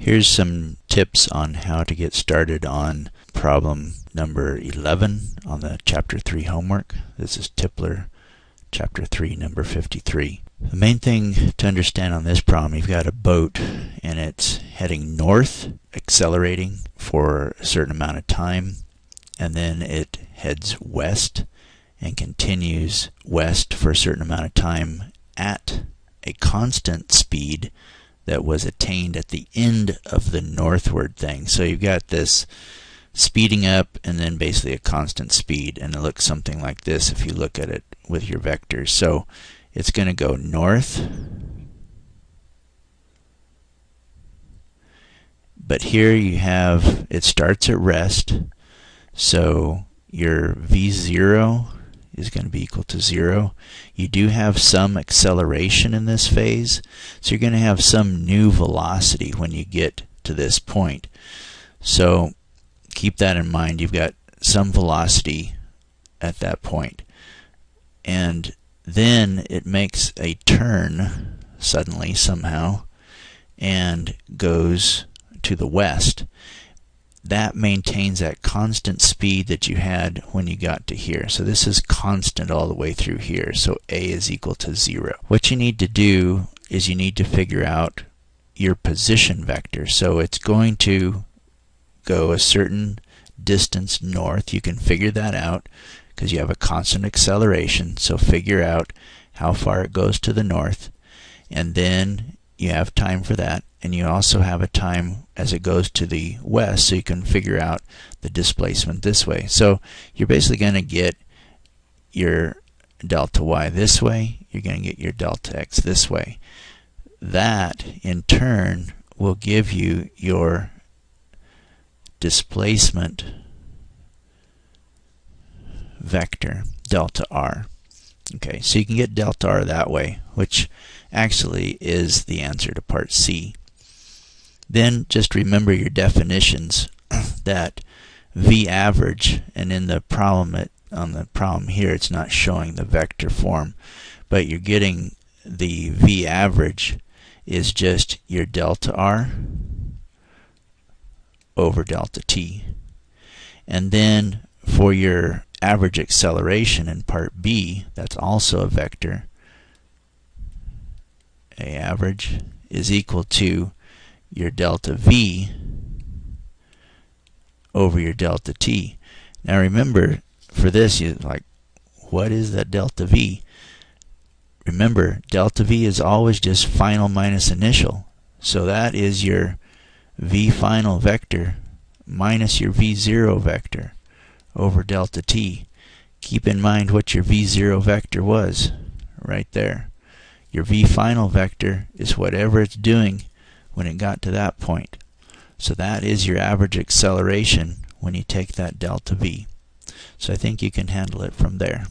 Here's some tips on how to get started on problem number 11 on the Chapter 3 homework. This is Tipler, Chapter 3, number 53. The main thing to understand on this problem, you've got a boat and it's heading north, accelerating for a certain amount of time, and then it heads west and continues west for a certain amount of time at a constant speed that was attained at the end of the northward thing. So you've got this speeding up and then basically a constant speed, and it looks something like this if you look at it with your vectors. So it's going to go north, but here you have it starts at rest, so your v0 is going to be equal to 0. You do have some acceleration in this phase, so you're going to have some new velocity when you get to this point. So keep that in mind. You've got some velocity at that point. And then it makes a turn suddenly, somehow, and goes to the west. That maintains that constant speed that you had when you got to here. So this is constant all the way through here. So A is equal to 0. What you need to do is you need to figure out your position vector. So it's going to go a certain distance north. You can figure that out because you have a constant acceleration. So figure out how far it goes to the north, and then you have time for that. And you also have a time as it goes to the west, so you can figure out the displacement this way. So you're basically going to get your delta y this way, you're going to get your delta x this way. That in turn will give you your displacement vector, delta r. Okay, so you can get delta r that way, which actually is the answer to part C. Then just remember your definitions, that v average, and in the problem on the problem here it's not showing the vector form, but you're getting the v average is just your delta r over delta t. And then for your average acceleration in part B, that's also a vector. A average is equal to your delta v over your delta t. Now remember, for this, you're like, what is that delta v? Remember, delta v is always just final minus initial. So that is your v final vector minus your v0 vector over delta t. Keep in mind what your v0 vector was right there. Your v final vector is whatever it's doing when it got to that point. So that is your average acceleration when you take that delta v. So I think you can handle it from there.